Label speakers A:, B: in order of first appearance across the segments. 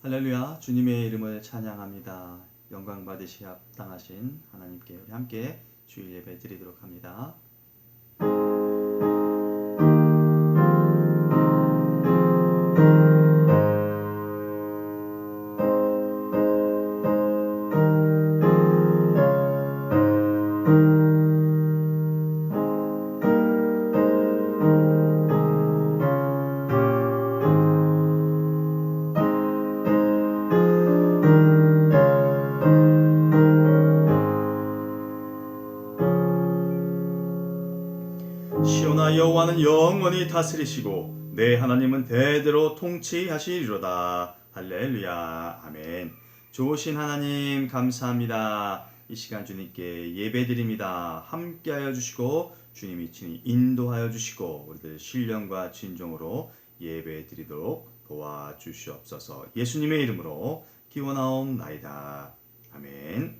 A: 할렐루야, 주님의 이름을 찬양합니다. 영광 받으시기 합당하신 하나님께 우리 함께 주일 예배 드리도록 합니다. 시온아, 여호와는 영원히 다스리시고 내 하나님은 대대로 통치하시리로다. 할렐루야, 아멘. 좋으신 하나님 감사합니다. 이 시간 주님께 예배드립니다. 함께하여 주시고 주님이 친히 인도하여 주시고 우리들 신령과 진정으로 예배드리도록 도와주시옵소서. 예수님의 이름으로 기원하옵나이다. 아멘.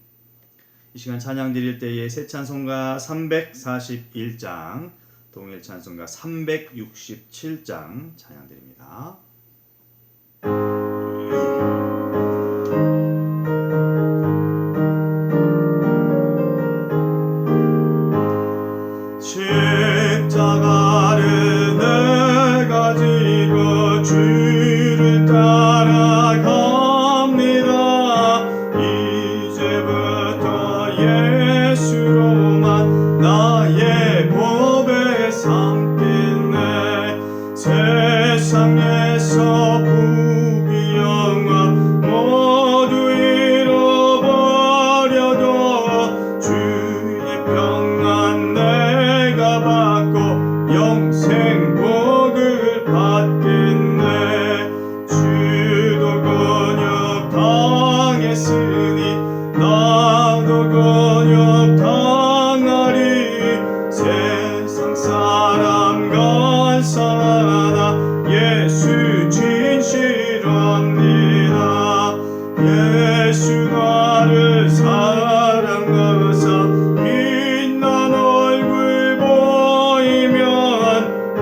A: 이 시간 찬양 드릴 때에 새 찬송가 341장, 동일 찬송가 367장 찬양 드립니다. 십자가를 내가 지고 주를 따라갑니다. 이제부터 예수로만 나의 법에 삼겠네. 세상에서 부귀영화 모두 잃어버려도 주의 평안 내가 받고 영생 복을 받겠네. 주도 근육 당했으니 나도 근육 당하리. 세상 사람 간사하나 예수 진실합니다. 예수 나를 사랑하사 빛난 얼굴 보이면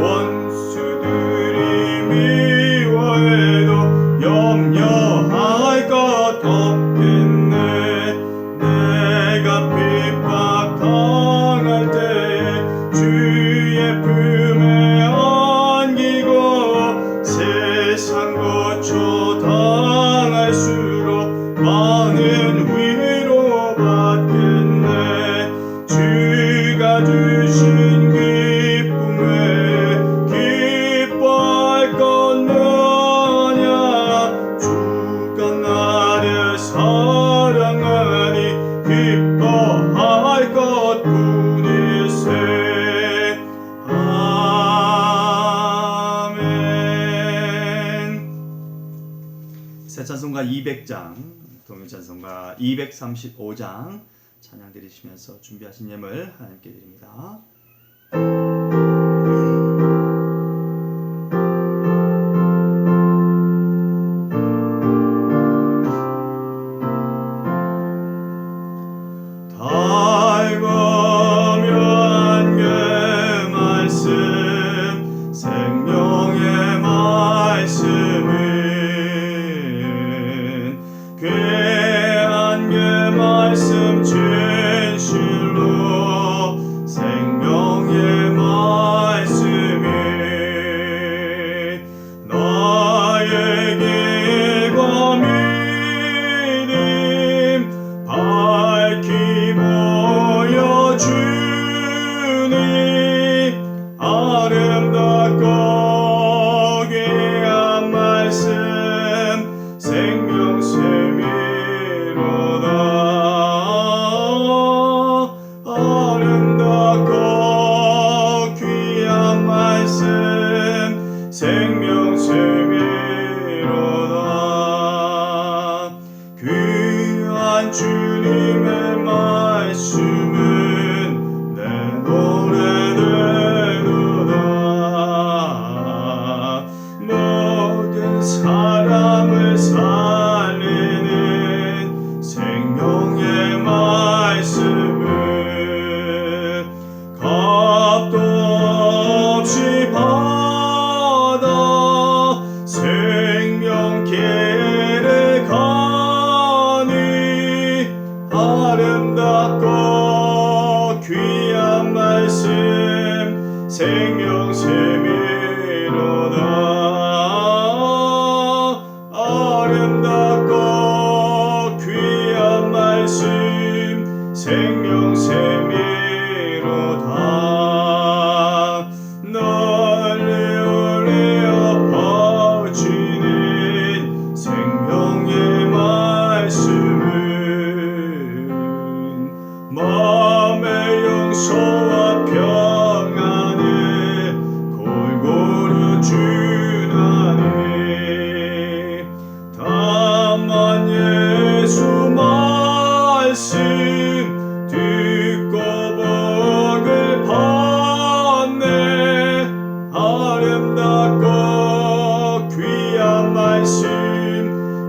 A: 원수들이 미워해도 염려할 것 없겠네. 내가 핍박당할 때에 주의 품에 안기고 세상 고초 당할수록 많은 위로 받겠네. 주가 주신 기쁨에 기뻐할 것 뭐냐. 주가 나를 사랑하니 기뻐할 것뿐일세. 아멘. 새 찬송가 200장, 동일 찬송가 235장 찬양 드리시면서 준비하신 예물 하나님께 드립니다. 달보며 안개 말씀, 생명의 말씀은 그 안개 말씀 진실로 생명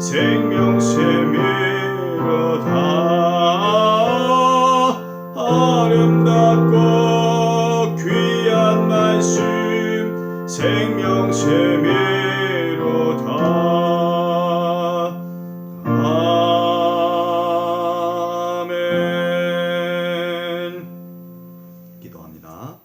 A: 생명샘이로다. 아름답고 귀한 말씀 생명샘이로다. 아멘. 기도합니다.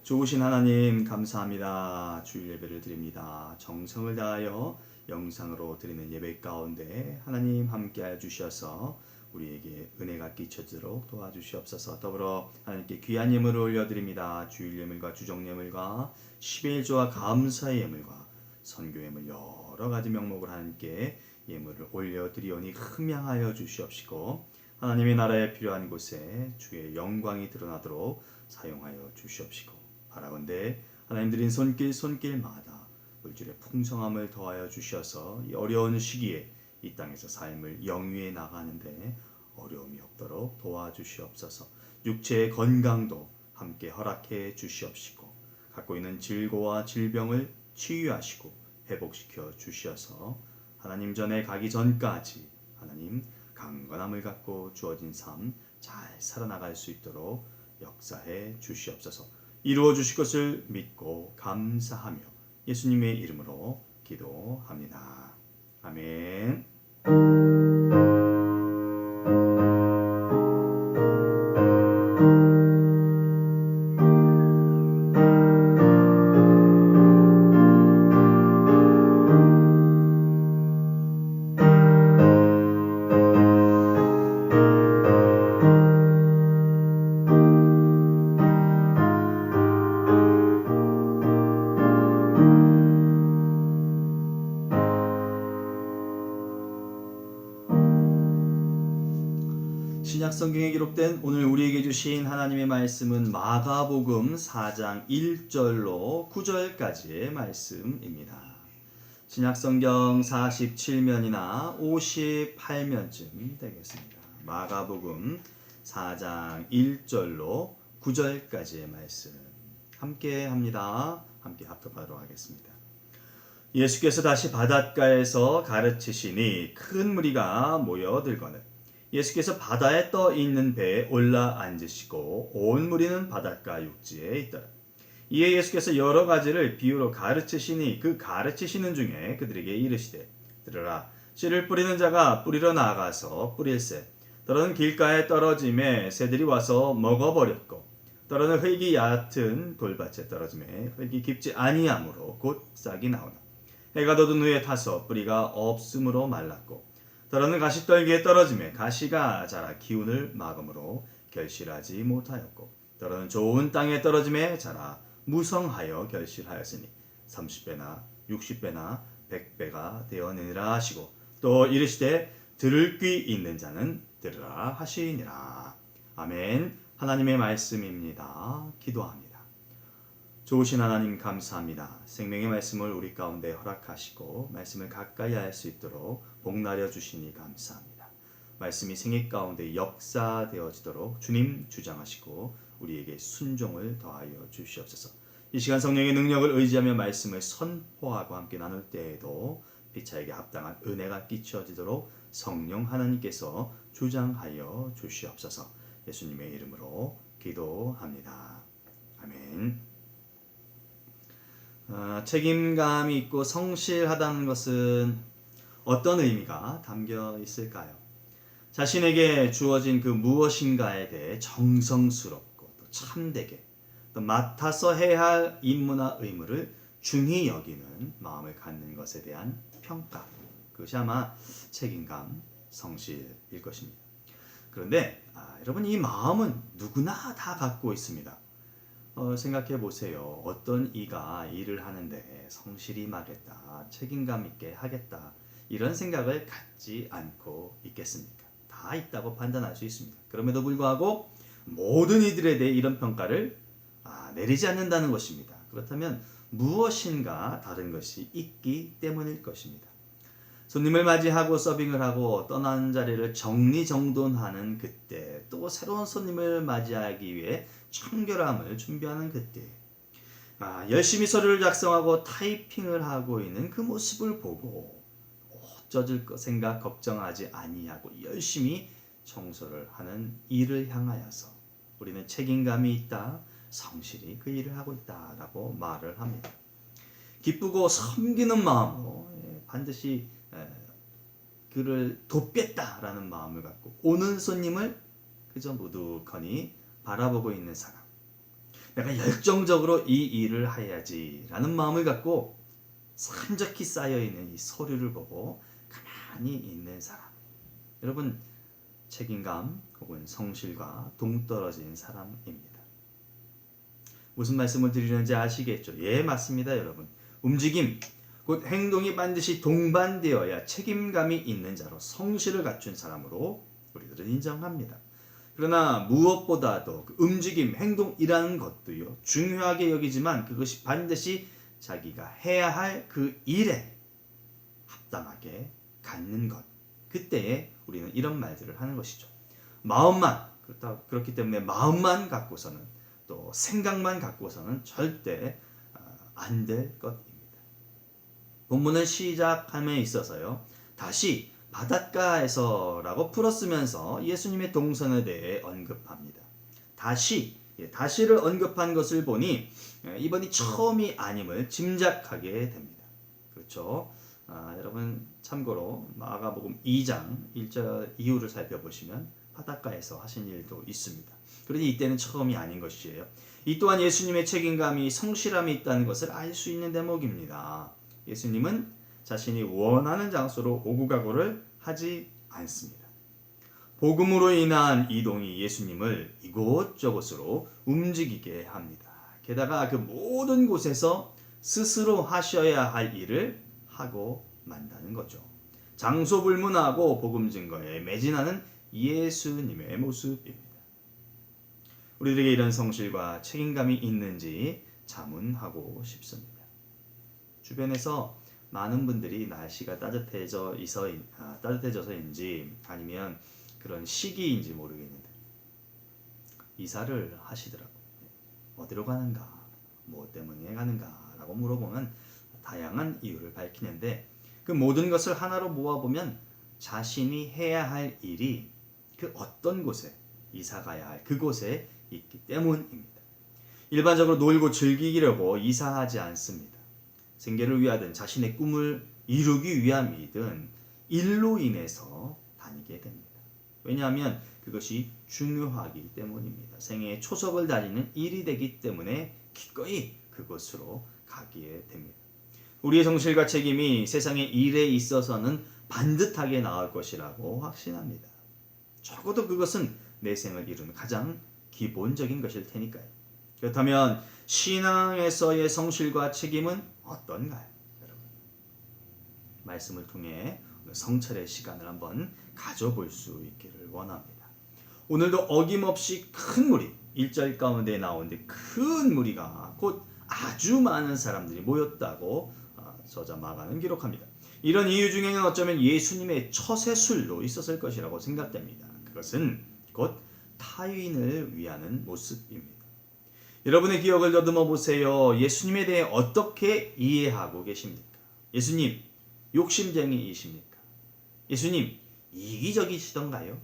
A: 좋으신 하나님 감사합니다. 주일 예배를 드립니다. 정성을 다하여 영상으로 드리는 예배 가운데 하나님 함께하여 주셔서 우리에게 은혜가 끼쳐지도록 도와주시옵소서. 더불어 하나님께 귀한 예물을 올려드립니다. 주일 예물과 주정 예물과 11조와 감사의 예물과 선교 예물 여러 가지 명목을 하나님께 예물을 올려드리오니 흠양하여 주시옵시고 하나님의 나라에 필요한 곳에 주의 영광이 드러나도록 사용하여 주시옵시고 바라건대 하나님 드린 손길마다 물질의 풍성함을 더하여 주셔서 이 어려운 시기에 이 땅에서 삶을 영위해 나가는데 어려움이 없도록 도와주시옵소서. 육체의 건강도 함께 허락해 주시옵시고 갖고 있는 질고와 질병을 치유하시고 회복시켜 주셔서 하나님 전에 가기 전까지 하나님 강건함을 갖고 주어진 삶 잘 살아나갈 수 있도록 역사해 주시옵소서. 이루어 주실 것을 믿고 감사하며 예수님의 이름으로 기도합니다. 아멘. 신약 성경에 기록된 오늘 우리에게 주신 하나님의 말씀은 마가복음 4장 1절로 9절까지의 말씀입니다. 신약 성경 47면이나 58면쯤 되겠습니다. 마가복음 4장 1절로 9절까지의 말씀 함께 합니다. 함께 합독하도록 하겠습니다. 예수께서 다시 바닷가에서 가르치시니 큰 무리가 모여들거늘 예수께서 바다에 떠 있는 배에 올라 앉으시고 온 무리는 바닷가 육지에 있더라. 이에 예수께서 여러 가지를 비유로 가르치시니 그 가르치시는 중에 그들에게 이르시되 들으라 씨를 뿌리는 자가 뿌리러 나가서 뿌릴새 더러는 길가에 떨어짐에 새들이 와서 먹어버렸고 더러는 흙이 얕은 돌밭에 떨어짐에 흙이 깊지 아니하므로 곧 싹이 나오나 해가 돋은 후에 타서 뿌리가 없으므로 말랐고 더러는 가시떨기에 떨어짐에 가시가 자라 기운을 막음으로 결실하지 못하였고 더러는 좋은 땅에 떨어짐에 자라 무성하여 결실하였으니 30배나 60배나 100배가 되어내니라 하시고 또 이르시되 들을 귀 있는 자는 들으라 하시니라. 아멘. 하나님의 말씀입니다. 기도합니다. 좋으신 하나님 감사합니다. 생명의 말씀을 우리 가운데 허락하시고 말씀을 가까이 할 수 있도록 복나려 주시니 감사합니다. 말씀이 생애 가운데 역사되어지도록 주님 주장하시고 우리에게 순종을 더하여 주시옵소서. 이 시간 성령의 능력을 의지하며 말씀을 선포하고 함께 나눌 때에도 피차에게 합당한 은혜가 끼쳐지도록 성령 하나님께서 주장하여 주시옵소서. 예수님의 이름으로 기도합니다. 아멘. 책임감이 있고 성실하다는 것은 어떤 의미가 담겨 있을까요? 자신에게 주어진 그 무엇인가에 대해 정성스럽고 또 참되게 또 맡아서 해야 할 임무나 의무를 중히 여기는 마음을 갖는 것에 대한 평가, 그것이 아마 책임감, 성실일 것입니다. 그런데 여러분 이 마음은 누구나 다 갖고 있습니다. 생각해 보세요. 어떤 이가 일을 하는데 성실히 임하겠다, 책임감 있게 하겠다 이런 생각을 갖지 않고 있겠습니까? 다 있다고 판단할 수 있습니다. 그럼에도 불구하고 모든 이들에 대해 이런 평가를 내리지 않는다는 것입니다. 그렇다면 무엇인가 다른 것이 있기 때문일 것입니다. 손님을 맞이하고 서빙을 하고 떠나는 자리를 정리정돈하는 그때, 또 새로운 손님을 맞이하기 위해 청결함을 준비하는 그때, 열심히 서류를 작성하고 타이핑을 하고 있는 그 모습을 보고 없어질 것 생각 걱정하지 아니하고 열심히 청소를 하는 일을 향하여서 우리는 책임감이 있다, 성실히 그 일을 하고 있다라고 말을 합니다. 기쁘고 섬기는 마음으로 반드시 그를 돕겠다라는 마음을 갖고 오는 손님을 그저 무두커니 바라보고 있는 사람, 내가 열정적으로 이 일을 해야지라는 마음을 갖고 산적히 쌓여있는 이 서류를 보고 가만히 있는 사람, 여러분 책임감 혹은 성실과 동떨어진 사람입니다. 무슨 말씀을 드리는지 아시겠죠? 예, 맞습니다, 여러분. 움직임, 곧 행동이 반드시 동반되어야 책임감이 있는 자로 성실을 갖춘 사람으로 우리들은 인정합니다. 그러나 무엇보다도 그 움직임, 행동이라는 것도요, 중요하게 여기지만 그것이 반드시 자기가 해야 할 그 일에 합당하게 갖는 것. 그때에 우리는 이런 말들을 하는 것이죠. 마음만, 그렇기 때문에 마음만 갖고서는 또 생각만 갖고서는 절대 안 될 것입니다. 본문을 시작함에 있어서요, 다시 바닷가에서라고 풀었으면서 예수님의 동선에 대해 언급합니다. 다시를 언급한 것을 보니 이번이 처음이 아님을 짐작하게 됩니다. 그렇죠? 여러분 참고로 마가복음 2장 1절 이후를 살펴보시면 바닷가에서 하신 일도 있습니다. 그러니 이때는 처음이 아닌 것이에요. 이 또한 예수님의 책임감이 성실함이 있다는 것을 알 수 있는 대목입니다. 예수님은 자신이 원하는 장소로 오구가고를 하지 않습니다. 복음으로 인한 이동이 예수님을 이곳저곳으로 움직이게 합니다. 게다가 그 모든 곳에서 스스로 하셔야 할 일을 하고 만다는 거죠. 장소 불문하고 복음 증거에 매진하는 예수님의 모습입니다. 우리들에게 이런 성실과 책임감이 있는지 자문하고 싶습니다. 주변에서 많은 분들이 날씨가 따뜻해져서인지 아니면 그런 시기인지 모르겠는데 이사를 하시더라고요. 어디로 가는가, 뭐 때문에 가는가 라고 물어보면 다양한 이유를 밝히는데 그 모든 것을 하나로 모아보면 자신이 해야 할 일이 그 어떤 곳에 이사 가야 할 그곳에 있기 때문입니다. 일반적으로 놀고 즐기려고 이사하지 않습니다. 생계를 위하든 자신의 꿈을 이루기 위함이든 일로 인해서 다니게 됩니다. 왜냐하면 그것이 중요하기 때문입니다. 생애의 초석을 다지는 일이 되기 때문에 기꺼이 그곳으로 가기에 됩니다. 우리의 성실과 책임이 세상의 일에 있어서는 반듯하게 나올 것이라고 확신합니다. 적어도 그것은 내 생을 이루는 가장 기본적인 것일 테니까요. 그렇다면 신앙에서의 성실과 책임은 어떤가요? 여러분, 말씀을 통해 성찰의 시간을 한번 가져볼 수 있기를 원합니다. 오늘도 어김없이 큰 무리, 1절 가운데 나오는데 큰 무리가 곧 아주 많은 사람들이 모였다고 저자 마가는 기록합니다. 이런 이유 중에는 어쩌면 예수님의 처세술도 있었을 것이라고 생각됩니다. 그것은 곧 타인을 위하는 모습입니다. 여러분의 기억을 더듬어 보세요. 예수님에 대해 어떻게 이해하고 계십니까? 예수님 욕심쟁이이십니까? 예수님 이기적이시던가요?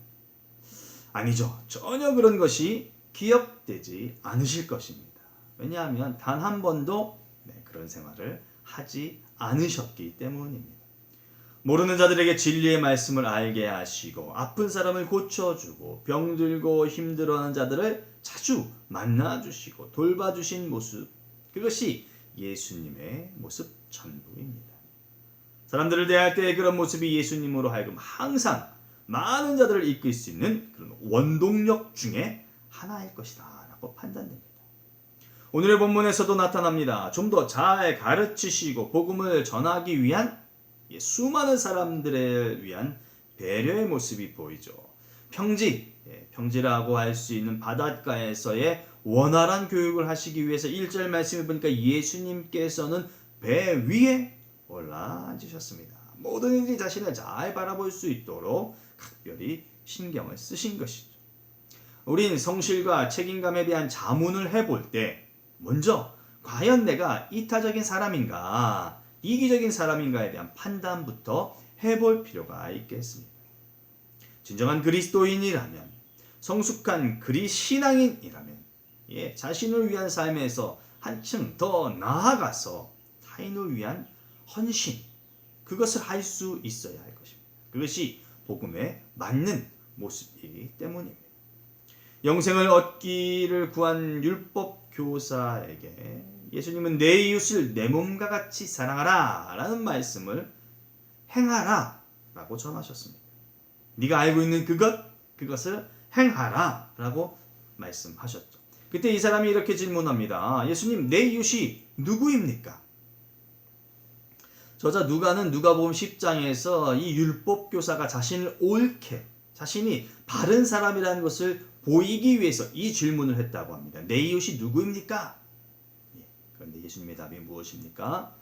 A: 아니죠. 전혀 그런 것이 기억되지 않으실 것입니다. 왜냐하면 단 한 번도 그런 생활을 하지 않으셨기 때문입니다. 모르는 자들에게 진리의 말씀을 알게 하시고 아픈 사람을 고쳐주고 병들고 힘들어하는 자들을 자주 만나주시고 돌봐주신 모습, 그것이 예수님의 모습 전부입니다. 사람들을 대할 때 그런 모습이 예수님으로 하여금 항상 많은 자들을 이끌 수 있는 그런 원동력 중에 하나일 것이다 라고 판단됩니다. 오늘의 본문에서도 나타납니다. 좀 더 잘 가르치시고 복음을 전하기 위한 수많은 사람들을 위한 배려의 모습이 보이죠. 평지라고 할 수 있는 바닷가에서의 원활한 교육을 하시기 위해서 1절 말씀을 보니까 예수님께서는 배 위에 올라앉으셨습니다. 모든 이들이 자신을 잘 바라볼 수 있도록 각별히 신경을 쓰신 것이죠. 우린 성실과 책임감에 대한 자문을 해볼 때 먼저 과연 내가 이타적인 사람인가 이기적인 사람인가에 대한 판단부터 해볼 필요가 있겠습니다. 진정한 그리스도인이라면, 성숙한 신앙인이라면, 자신을 위한 삶에서 한층 더 나아가서 타인을 위한 헌신, 그것을 할 수 있어야 할 것입니다. 그것이 복음에 맞는 모습이기 때문입니다. 영생을 얻기를 구한 율법 교사에게 예수님은 내 이웃을 내 몸과 같이 사랑하라 라는 말씀을 행하라 라고 전하셨습니다. 네가 알고 있는 그것을 행하라 라고 말씀하셨죠. 그때 이 사람이 이렇게 질문합니다. 예수님, 내 이웃이 누구입니까? 저자 누가는 누가복음 10장에서 이 율법 교사가 자신을 옳게, 자신이 바른 사람이라는 것을 보이기 위해서 이 질문을 했다고 합니다. 내 이웃이 누구입니까? 그런데 예수님의 답이 무엇입니까?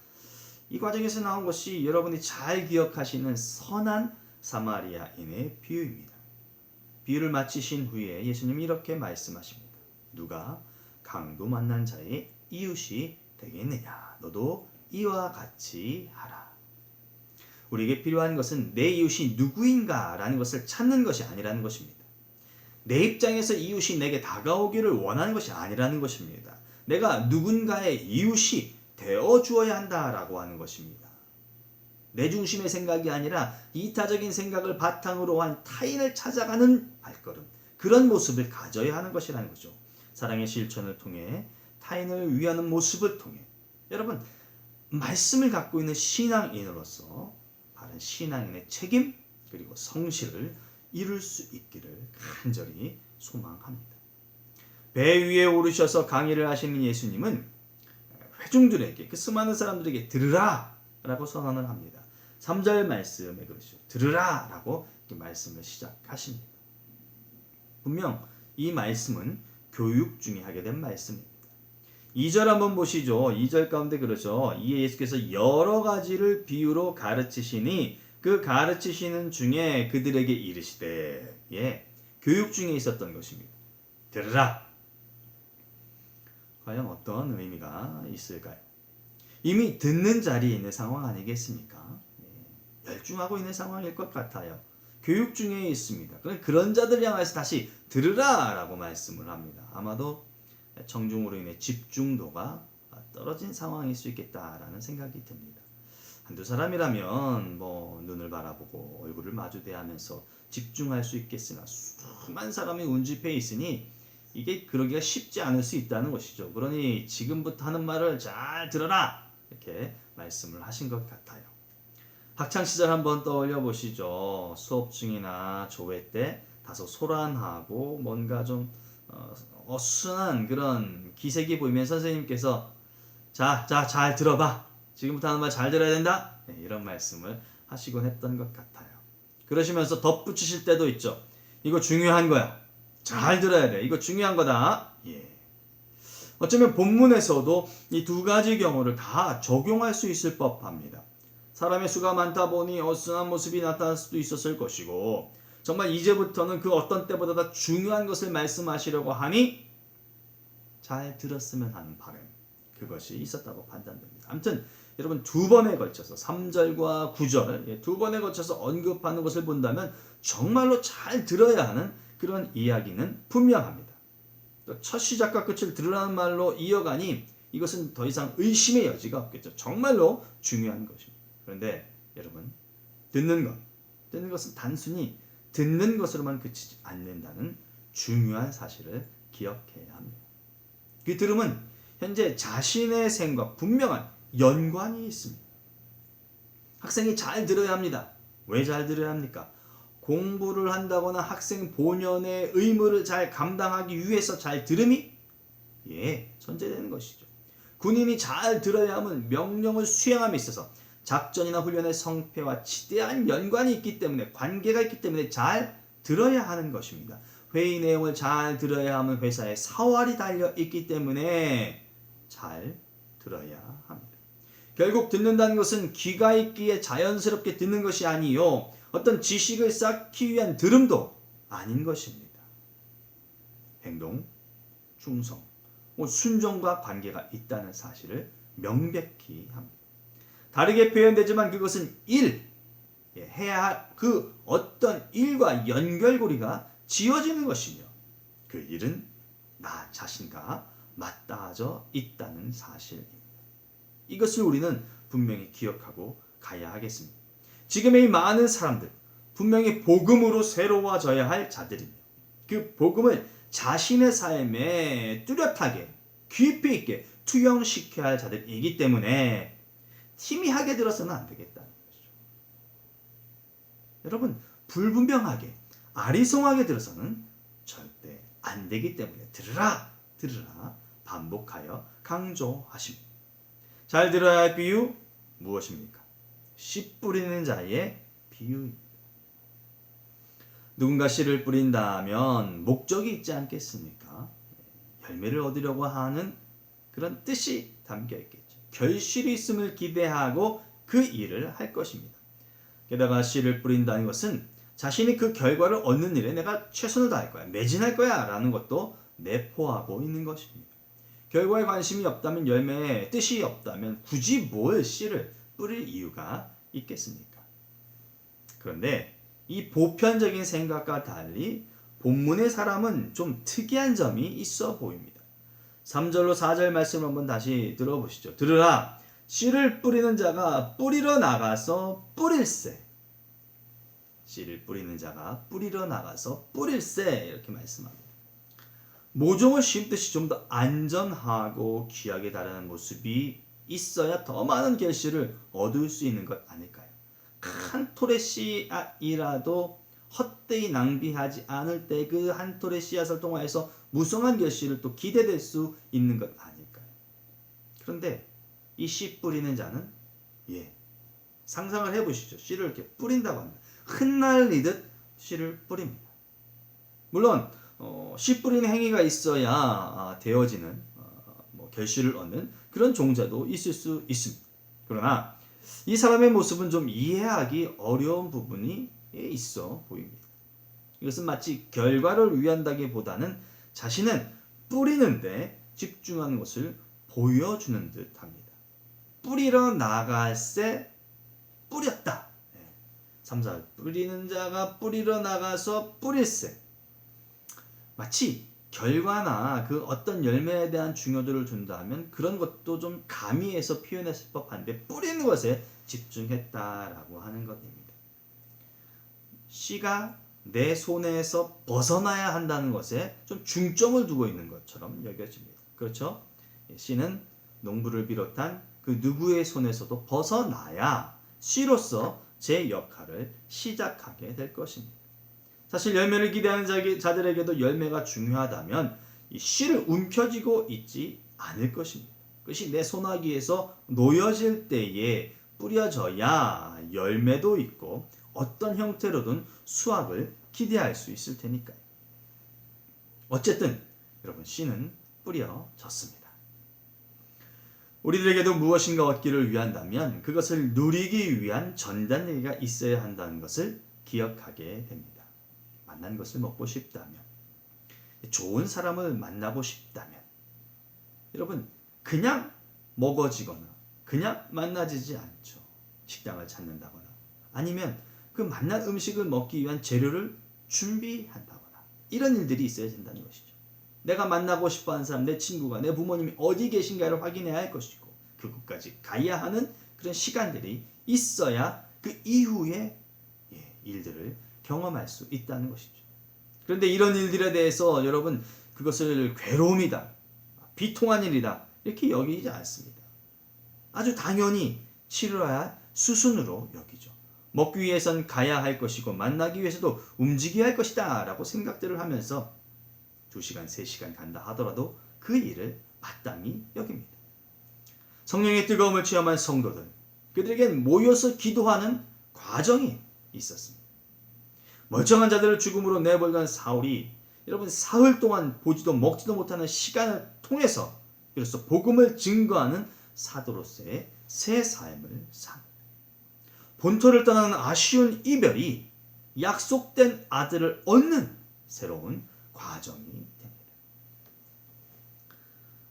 A: 이 과정에서 나온 것이 여러분이 잘 기억하시는 선한 사마리아인의 비유입니다. 비유를 마치신 후에 예수님이 이렇게 말씀하십니다. 누가 강도 만난 자의 이웃이 되겠느냐? 너도 이와 같이 하라. 우리에게 필요한 것은 내 이웃이 누구인가 라는 것을 찾는 것이 아니라는 것입니다. 내 입장에서 이웃이 내게 다가오기를 원하는 것이 아니라는 것입니다. 내가 누군가의 이웃이 되어 주어야 한다라고 하는 것입니다. 내 중심의 생각이 아니라 이타적인 생각을 바탕으로 한 타인을 찾아가는 발걸음, 그런 모습을 가져야 하는 것이라는 거죠. 사랑의 실천을 통해 타인을 위하는 모습을 통해 여러분, 말씀을 갖고 있는 신앙인으로서 바른 신앙인의 책임 그리고 성실을 이룰 수 있기를 간절히 소망합니다. 배 위에 오르셔서 강의를 하시는 예수님은 회중들에게, 그 수많은 사람들에게 들으라 라고 선언을 합니다. 3절 말씀에 그러시죠. 들으라 라고 말씀을 시작하십니다. 분명 이 말씀은 교육 중에 하게 된 말씀입니다. 2절 한번 보시죠. 2절 가운데 그러죠. 이에 예수께서 여러 가지를 비유로 가르치시니 그 가르치시는 중에 그들에게 이르시되, 교육 중에 있었던 것입니다. 들으라. 과연 어떤 의미가 있을까요? 이미 듣는 자리에 있는 상황 아니겠습니까? 열중하고 있는 상황일 것 같아요. 교육 중에 있습니다. 그런 자들 향해서 다시 들으라 라고 말씀을 합니다. 아마도 청중으로 인해 집중도가 떨어진 상황일 수 있겠다라는 생각이 듭니다. 한두 사람이라면 눈을 바라보고 얼굴을 마주대하면서 집중할 수 있겠으나 수많은 사람이 운집해 있으니 이게 그러기가 쉽지 않을 수 있다는 것이죠. 그러니 지금부터 하는 말을 잘 들어라 이렇게 말씀을 하신 것 같아요. 학창시절 한번 떠올려 보시죠. 수업 중이나 조회 때 다소 소란하고 뭔가 좀 어순한 그런 기색이 보이면 선생님께서 잘 들어봐. 지금부터 하는 말 잘 들어야 된다. 이런 말씀을 하시곤 했던 것 같아요. 그러시면서 덧붙이실 때도 있죠. 이거 중요한 거야. 잘 들어야 돼. 이거 중요한 거다. 어쩌면 본문에서도 이 두 가지 경우를 다 적용할 수 있을 법합니다. 사람의 수가 많다 보니 어순한 모습이 나타날 수도 있었을 것이고, 정말 이제부터는 그 어떤 때보다 더 중요한 것을 말씀하시려고 하니 잘 들었으면 하는 바람, 그것이 있었다고 판단됩니다. 아무튼 여러분, 두 번에 걸쳐서 3절과 9절 두 번에 걸쳐서 언급하는 것을 본다면 정말로 잘 들어야 하는 그런 이야기는 분명합니다. 또 첫 시작과 끝을 들으라는 말로 이어가니 이것은 더 이상 의심의 여지가 없겠죠. 정말로 중요한 것입니다. 그런데 여러분, 듣는 것은 단순히 듣는 것으로만 그치지 않는다는 중요한 사실을 기억해야 합니다. 그 들음은 현재 자신의 생과 분명한 연관이 있습니다. 학생이 잘 들어야 합니다. 왜 잘 들어야 합니까? 공부를 한다거나 학생 본연의 의무를 잘 감당하기 위해서 잘 들음이 전제되는 것이죠. 군인이 잘 들어야 함은 명령을 수행함에 있어서 작전이나 훈련의 성패와 지대한 연관이 있기 때문에, 관계가 있기 때문에 잘 들어야 하는 것입니다. 회의 내용을 잘 들어야 하면 회사에 사활이 달려 있기 때문에 잘 들어야 합니다. 결국 듣는다는 것은 귀가 있기에 자연스럽게 듣는 것이 아니요, 어떤 지식을 쌓기 위한 들음도 아닌 것입니다. 행동, 충성, 순종과 관계가 있다는 사실을 명백히 합니다. 다르게 표현되지만 그것은 일, 해야 할 그 어떤 일과 연결고리가 지어지는 것이며 그 일은 나 자신과 맞닿아져 있다는 사실입니다. 이것을 우리는 분명히 기억하고 가야 하겠습니다. 지금의 이 많은 사람들 분명히 복음으로 새로워져야 할 자들이며 그 복음을 자신의 삶에 뚜렷하게 깊이 있게 투영시켜야 할 자들이기 때문에 희미하게 들어서는 안 되겠다는 것이죠. 여러분 불분명하게 아리송하게 들어서는 절대 안 되기 때문에 들으라 반복하여 강조하십니다. 잘 들어야 할 비유 무엇입니까? 씨 뿌리는 자의 비유입니다. 누군가 씨를 뿌린다면 목적이 있지 않겠습니까? 열매를 얻으려고 하는 그런 뜻이 담겨 있겠죠. 결실이 있음을 기대하고 그 일을 할 것입니다. 게다가 씨를 뿌린다는 것은 자신이 그 결과를 얻는 일에 내가 최선을 다할 거야, 매진할 거야 라는 것도 내포하고 있는 것입니다. 결과에 관심이 없다면, 열매에 뜻이 없다면 굳이 뭘 씨를 뿌릴 이유가 있겠습니까? 그런데 이 보편적인 생각과 달리 본문의 사람은 좀 특이한 점이 있어 보입니다. 3절로 4절 말씀을 한번 다시 들어보시죠. 들으라, 씨를 뿌리는 자가 뿌리러 나가서 뿌릴세. 씨를 뿌리는 자가 뿌리러 나가서 뿌릴세, 이렇게 말씀합니다. 모종을 심듯이 좀 더 안전하고 귀하게 자라는 모습이 있어야 더 많은 결실을 얻을 수 있는 것 아닐까요? 한 톨의 씨앗이라도 헛되이 낭비하지 않을 때 그 한 톨의 씨앗을 통하여서 무성한 결실을 또 기대될 수 있는 것 아닐까요? 그런데 이 씨 뿌리는 자는 상상을 해보시죠. 씨를 이렇게 뿌린다고 합니다. 흩날리듯 씨를 뿌립니다. 물론 씨 뿌리는 행위가 있어야 되어지는 결실을 얻는 그런 종자도 있을 수 있습니다. 그러나 이 사람의 모습은 좀 이해하기 어려운 부분이 있어 보입니다. 이것은 마치 결과를 위한다기보다는 자신은 뿌리는데 집중하는 것을 보여주는 듯합니다. 뿌리러 나갈새 뿌렸다. 3, 4 뿌리는 자가 뿌리러 나가서 뿌릴새. 마치 결과나 그 어떤 열매에 대한 중요도를 준다면 그런 것도 좀 가미해서 표현했을 법한데 뿌리는 것에 집중했다라고 하는 것입니다. 씨가 내 손에서 벗어나야 한다는 것에 좀 중점을 두고 있는 것처럼 여겨집니다. 그렇죠? 씨는 농부를 비롯한 그 누구의 손에서도 벗어나야 씨로서 제 역할을 시작하게 될 것입니다. 사실 열매를 기대하는 자들에게도 열매가 중요하다면 이 씨를 움켜쥐고 있지 않을 것입니다. 그것이 내 손아귀에서 놓여질 때에 뿌려져야 열매도 있고 어떤 형태로든 수확을 기대할 수 있을 테니까요. 어쨌든 여러분 씨는 뿌려졌습니다. 우리들에게도 무엇인가 얻기를 위한다면 그것을 누리기 위한 전단계가 있어야 한다는 것을 기억하게 됩니다. 만난 것을 먹고 싶다면, 좋은 사람을 만나고 싶다면, 여러분 그냥 먹어지거나 그냥 만나지지 않죠. 식당을 찾는다거나 아니면 그 만난 음식을 먹기 위한 재료를 준비한다거나 이런 일들이 있어야 된다는 것이죠. 내가 만나고 싶어하는 사람, 내 친구가, 내 부모님이 어디 계신가를 확인해야 할 것이고 그곳까지 가야 하는 그런 시간들이 있어야 그 이후의 일들을 경험할 수 있다는 것이죠. 그런데 이런 일들에 대해서 여러분 그것을 괴로움이다, 비통한 일이다 이렇게 여기지 않습니다. 아주 당연히 치러야 할 수순으로 여기죠. 먹기 위해선 가야 할 것이고 만나기 위해서도 움직여야 할 것이다 라고 생각들을 하면서 2시간, 3시간 간다 하더라도 그 일을 마땅히 여깁니다. 성령의 뜨거움을 체험한 성도들, 그들에겐 모여서 기도하는 과정이 있었습니다. 멀쩡한 자들을 죽음으로 내몰던 사울이 여러분 사흘 동안 보지도 먹지도 못하는 시간을 통해서 비로소 복음을 증거하는 사도로서의 새 삶을 삽니다. 본토를 떠나는 아쉬운 이별이 약속된 아들을 얻는 새로운 과정이 됩니다.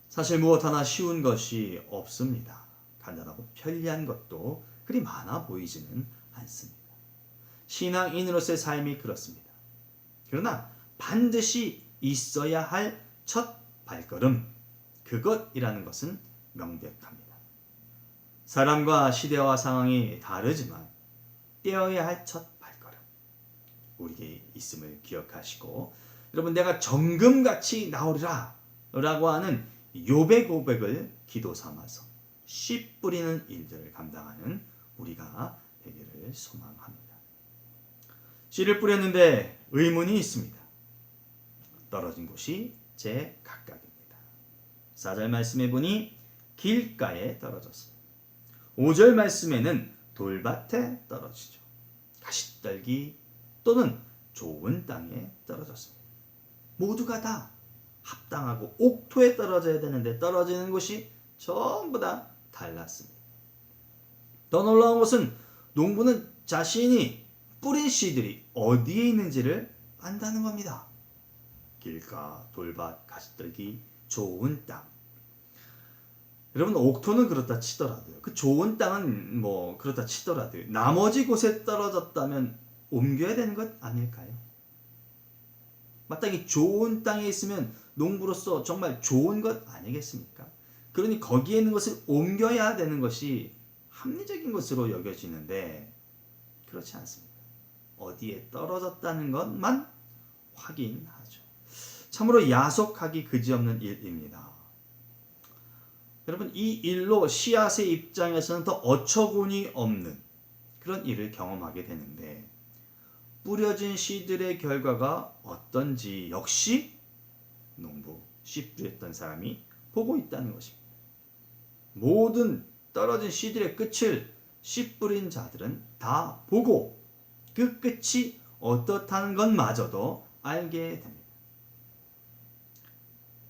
A: 사실 무엇 하나 쉬운 것이 없습니다. 간단하고 편리한 것도 그리 많아 보이지는 않습니다. 신앙인으로서의 삶이 그렇습니다. 그러나 반드시 있어야 할 첫 발걸음, 그것이라는 것은 명백합니다. 사람과 시대와 상황이 다르지만 떼어야 할 첫 발걸음, 우리에게 있음을 기억하시고, 여러분, 내가 정금같이 나오리라 라고 하는 욥의 고백을 기도 삼아서 씨 뿌리는 일들을 감당하는 우리가 되기를 소망합니다. 씨를 뿌렸는데 의문이 있습니다. 떨어진 곳이 제 각각입니다. 4절 말씀해 보니 길가에 떨어졌습니다. 5절 말씀에는 돌밭에 떨어지죠. 가시떨기 또는 좋은 땅에 떨어졌습니다. 모두가 다 합당하고 옥토에 떨어져야 되는데 떨어지는 곳이 전부 다 달랐습니다. 더 놀라운 것은 농부는 자신이 뿌린 씨들이 어디에 있는지를 안다는 겁니다. 길가, 돌밭, 가시떨기, 좋은 땅. 여러분, 옥토는 그렇다 치더라도요, 그 좋은 땅은 뭐 그렇다 치더라도요, 나머지 곳에 떨어졌다면 옮겨야 되는 것 아닐까요? 마땅히 좋은 땅에 있으면 농부로서 정말 좋은 것 아니겠습니까? 그러니 거기에 있는 것을 옮겨야 되는 것이 합리적인 것으로 여겨지는데 그렇지 않습니다. 어디에 떨어졌다는 것만 확인하죠. 참으로 야속하기 그지없는 일입니다. 여러분, 이 일로 씨앗의 입장에서는 더 어처구니 없는 그런 일을 경험하게 되는데, 뿌려진 씨들의 결과가 어떤지 역시 농부, 씨 뿌렸던 사람이 보고 있다는 것입니다. 모든 떨어진 씨들의 끝을 씨 뿌린 자들은 다 보고 그 끝이 어떻다는 것마저도 알게 됩니다.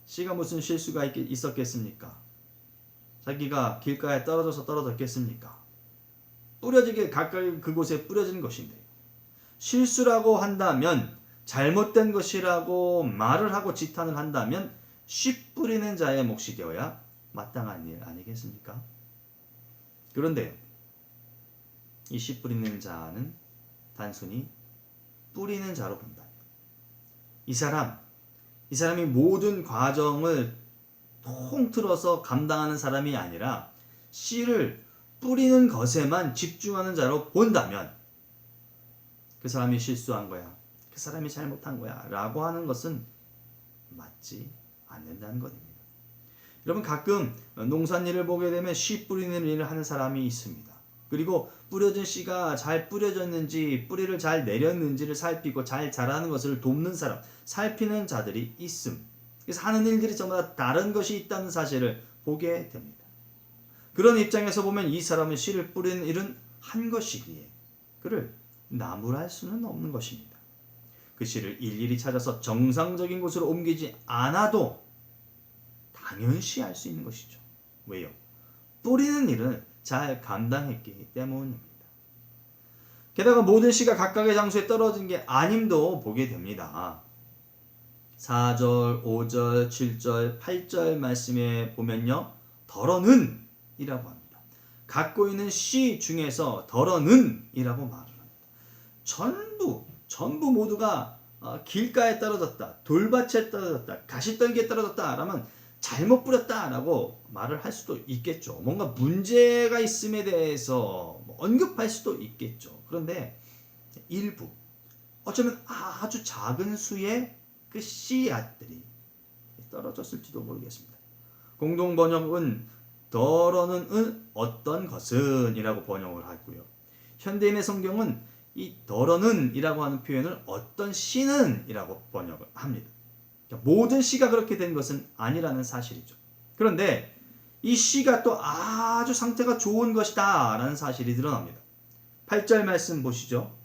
A: 씨가 무슨 실수가 있었겠습니까? 자기가 길가에 떨어졌겠습니까? 뿌려지게 가까이 그곳에 뿌려진 것인데, 실수라고 한다면, 잘못된 것이라고 말을 하고 지탄을 한다면 씨 뿌리는 자의 몫이 되어야 마땅한 일 아니겠습니까? 그런데 이 씨 뿌리는 자는 단순히 뿌리는 자로 본다. 이 사람이 모든 과정을 통틀어서 감당하는 사람이 아니라 씨를 뿌리는 것에만 집중하는 자로 본다면 그 사람이 실수한 거야, 그 사람이 잘못한 거야 라고 하는 것은 맞지 않는다는 것입니다. 여러분, 가끔 농산일을 보게 되면 씨 뿌리는 일을 하는 사람이 있습니다. 그리고 뿌려진 씨가 잘 뿌려졌는지, 뿌리를 잘 내렸는지를 살피고 잘 자라는 것을 돕는 사람, 살피는 자들이 있음. 그래서 하는 일들이 전부 다 다른 것이 있다는 사실을 보게 됩니다. 그런 입장에서 보면 이 사람은 씨를 뿌리는 일은 한 것이기에 그를 나무랄 수는 없는 것입니다. 그 씨를 일일이 찾아서 정상적인 곳으로 옮기지 않아도 당연시 할 수 있는 것이죠. 왜요? 뿌리는 일을 잘 감당했기 때문입니다. 게다가 모든 씨가 각각의 장소에 떨어진 게 아님도 보게 됩니다. 4절, 5절, 7절, 8절 말씀에 보면요, 더러는 이라고 합니다. 갖고 있는 씨 중에서 더러는 이라고 말을 합니다. 전부 모두가 길가에 떨어졌다, 돌밭에 떨어졌다, 가시떨기에 떨어졌다 라면 잘못 뿌렸다 라고 말을 할 수도 있겠죠. 뭔가 문제가 있음에 대해서 언급할 수도 있겠죠. 그런데 일부, 어쩌면 아주 작은 수의 그 씨앗들이 떨어졌을지도 모르겠습니다. 공동 번역은 더러는 어떤 것은 이라고 번역을 하고요. 현대인의 성경은 이 더러는 이라고 하는 표현을 어떤 씨는 이라고 번역을 합니다. 그러니까 모든 씨가 그렇게 된 것은 아니라는 사실이죠. 그런데 이 씨가 또 아주 상태가 좋은 것이다 라는 사실이 드러납니다. 8절 말씀 보시죠.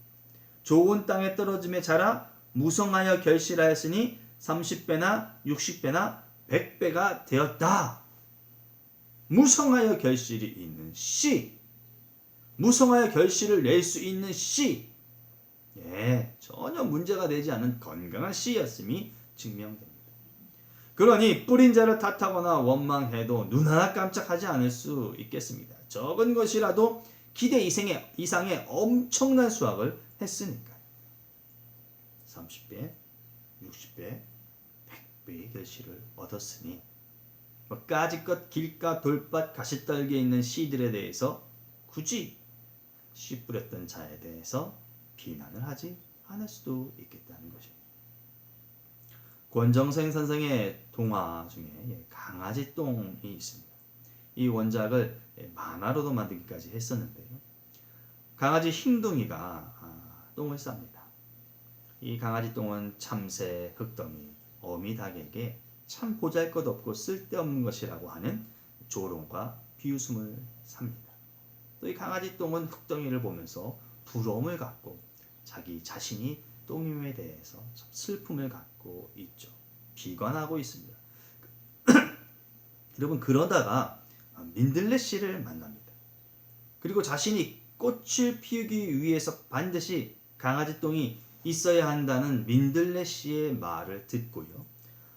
A: 좋은 땅에 떨어짐에 자라 무성하여 결실하였으니 30배나 60배나 100배가 되었다. 무성하여 결실이 있는 씨, 무성하여 결실을 낼 수 있는 씨, 전혀 문제가 되지 않은 건강한 씨였음이 증명됩니다. 그러니 뿌린 자를 탓하거나 원망해도 눈 하나 깜짝하지 않을 수 있겠습니다. 적은 것이라도 기대 이상의 엄청난 수확을 했으니까요. 30배, 60배, 100배의 결실을 얻었으니 까짓것 길가 돌밭 가시떨기에 있는 씨들에 대해서 굳이 씨 뿌렸던 자에 대해서 비난을 하지 않을 수도 있겠다는 것입니다. 권정생 선생의 동화 중에 강아지 똥이 있습니다. 이 원작을 만화로도 만들기까지 했었는데요. 강아지 흰둥이가 똥을 쌉니다. 이 강아지 똥은 참새, 흙덩이, 어미닭에게 참 보잘것없고 쓸데없는 것이라고 하는 조롱과 비웃음을 삽니다. 또 이 강아지 똥은 흙덩이를 보면서 부러움을 갖고 자기 자신이 똥임에 대해서 슬픔을 갖고 있죠. 비관하고 있습니다. 여러분, 그러다가 민들레 씨를 만납니다. 그리고 자신이 꽃을 피우기 위해서 반드시 강아지 똥이 있어야 한다는 민들레 씨의 말을 듣고요.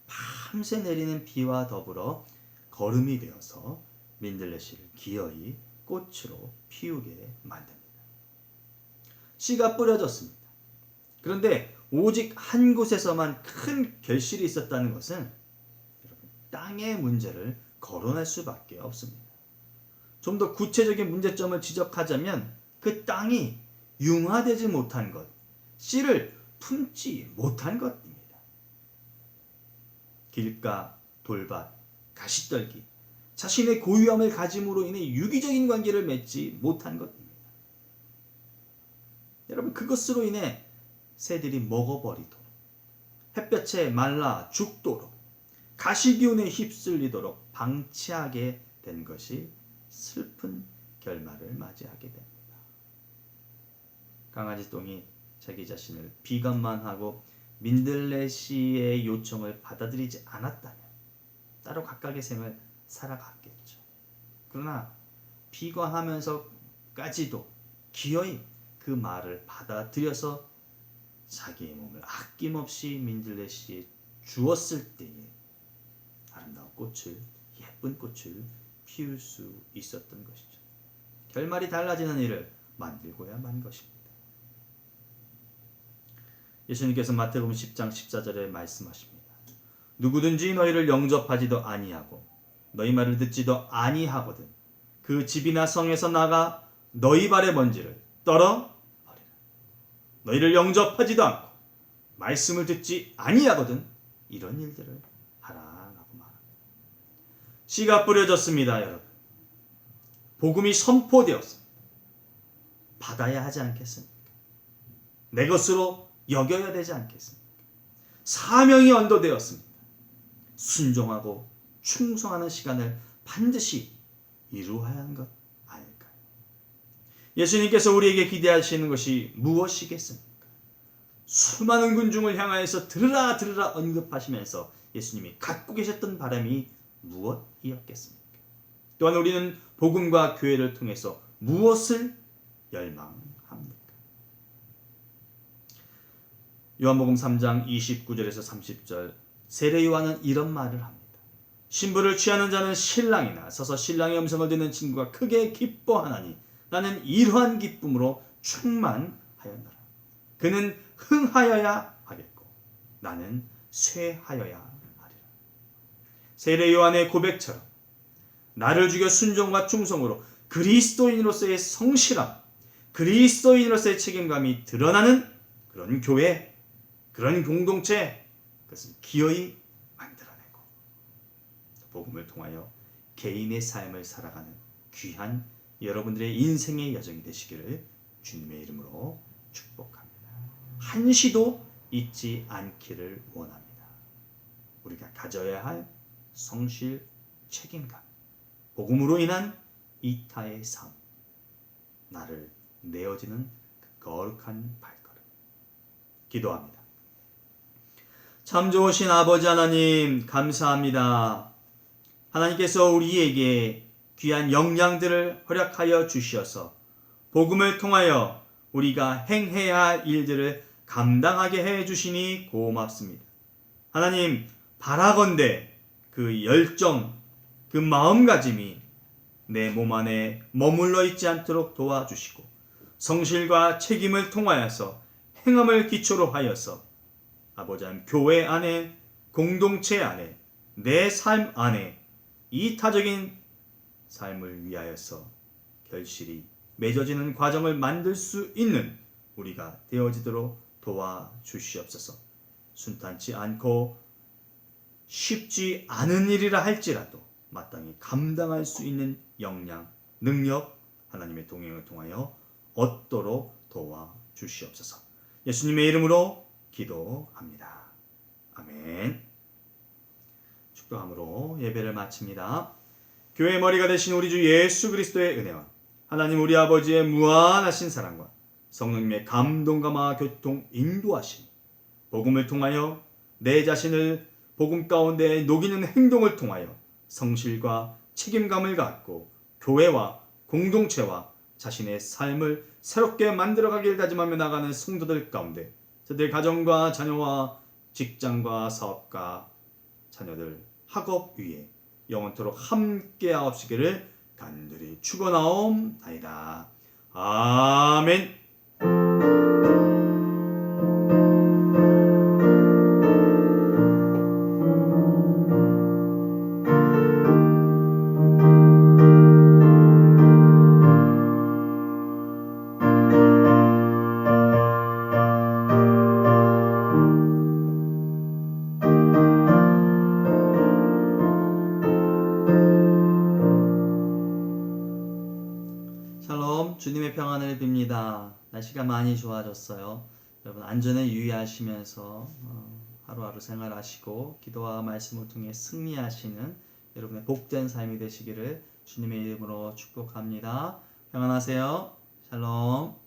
A: 밤새 내리는 비와 더불어 거름이 되어서 민들레 씨를 기어이 꽃으로 피우게 만듭니다. 씨가 뿌려졌습니다. 그런데 오직 한 곳에서만 큰 결실이 있었다는 것은 땅의 문제를 거론할 수밖에 없습니다. 좀 더 구체적인 문제점을 지적하자면 그 땅이 융화되지 못한 것, 씨를 품지 못한 것입니다. 길가, 돌밭, 가시떨기, 자신의 고유함을 가짐으로 인해 유기적인 관계를 맺지 못한 것입니다. 여러분, 그것으로 인해 새들이 먹어버리도록, 햇볕에 말라 죽도록, 가시기운에 휩쓸리도록 방치하게 된 것이 슬픈 결말을 맞이하게 됩니다. 강아지 똥이 자기 자신을 비관만 하고 민들레 씨의 요청을 받아들이지 않았다면 따로 각각의 생을 살아갔겠죠. 그러나 비관하면서까지도 기어이 그 말을 받아들여서 자기의 몸을 아낌없이 민들레 씨에 주었을 때에 아름다운 꽃을, 예쁜 꽃을 피울 수 있었던 것이죠. 결말이 달라지는 일을 만들고야만 것입니다. 예수님께서 마태복음 10장 14절에 말씀하십니다. 누구든지 너희를 영접하지도 아니하고 너희 말을 듣지도 아니하거든 그 집이나 성에서 나가 너희 발의 먼지를 떨어 버리라. 너희를 영접하지도 않고 말씀을 듣지 아니하거든 이런 일들을 하라라고 말합니다. 씨가 뿌려졌습니다, 여러분. 복음이 선포되었습니다. 받아야 하지 않겠습니까? 내 것으로 여겨야 되지 않겠습니까? 사명이 언도되었습니다. 순종하고 충성하는 시간을 반드시 이루어야 하는 것 아닐까요? 예수님께서 우리에게 기대하시는 것이 무엇이겠습니까? 수많은 군중을 향하여서 들으라 들으라 언급하시면서 예수님이 갖고 계셨던 바람이 무엇이었겠습니까? 또한 우리는 복음과 교회를 통해서 무엇을 열망합니까? 요한복음 3장 29절에서 30절 세례 요한은 이런 말을 합니다. 신부를 취하는 자는 신랑이나 서서 신랑의 음성을 듣는 친구가 크게 기뻐하나니 나는 이러한 기쁨으로 충만하였노라. 그는 흥하여야 하겠고 나는 쇠하여야 하리라. 세례 요한의 고백처럼 나를 죽여 순종과 충성으로 그리스도인으로서의 성실함, 그리스도인으로서의 책임감이 드러나는 그런 교회, 그런 공동체, 그것을 기어이 만들어내고 복음을 통하여 개인의 삶을 살아가는 귀한 여러분들의 인생의 여정이 되시기를 주님의 이름으로 축복합니다. 한시도 잊지 않기를 원합니다. 우리가 가져야 할 성실, 책임감, 복음으로 인한 이타의 삶, 나를 내어지는 그 거룩한 발걸음. 기도합니다. 참 좋으신 아버지 하나님, 감사합니다. 하나님께서 우리에게 귀한 역량들을 허락하여 주시어서 복음을 통하여 우리가 행해야 할 일들을 감당하게 해 주시니 고맙습니다. 하나님, 바라건대 그 열정, 그 마음가짐이 내 몸 안에 머물러 있지 않도록 도와주시고 성실과 책임을 통하여서 행함을 기초로 하여서 아버지 하나님 교회 안에 공동체 안에 내 삶 안에 이타적인 삶을 위하여서 결실이 맺어지는 과정을 만들 수 있는 우리가 되어지도록 도와주시옵소서. 순탄치 않고 쉽지 않은 일이라 할지라도 마땅히 감당할 수 있는 역량, 능력 하나님의 동행을 통하여 얻도록 도와주시옵소서. 예수님의 이름으로 기도합니다. 아멘. 축도함으로 예배를 마칩니다. 교회의 머리가 되신 우리 주 예수 그리스도의 은혜와 하나님 우리 아버지의 무한하신 사랑과 성령님의 감동감화 교통 인도하심, 복음을 통하여 내 자신을 복음 가운데 녹이는 행동을 통하여 성실과 책임감을 갖고 교회와 공동체와 자신의 삶을 새롭게 만들어가길 다짐하며 나가는 성도들 가운데 저들 가정과 자녀와 직장과 사업가 자녀들 학업 위에 영원토록 함께하옵시기를 간절히 축원하옵나이다. 아멘. 샬롬, 주님의 평안을 빕니다. 날씨가 많이 좋아졌어요. 여러분 안전에 유의하시면서 하루하루 생활하시고 기도와 말씀을 통해 승리하시는 여러분의 복된 삶이 되시기를 주님의 이름으로 축복합니다. 평안하세요. 샬롬.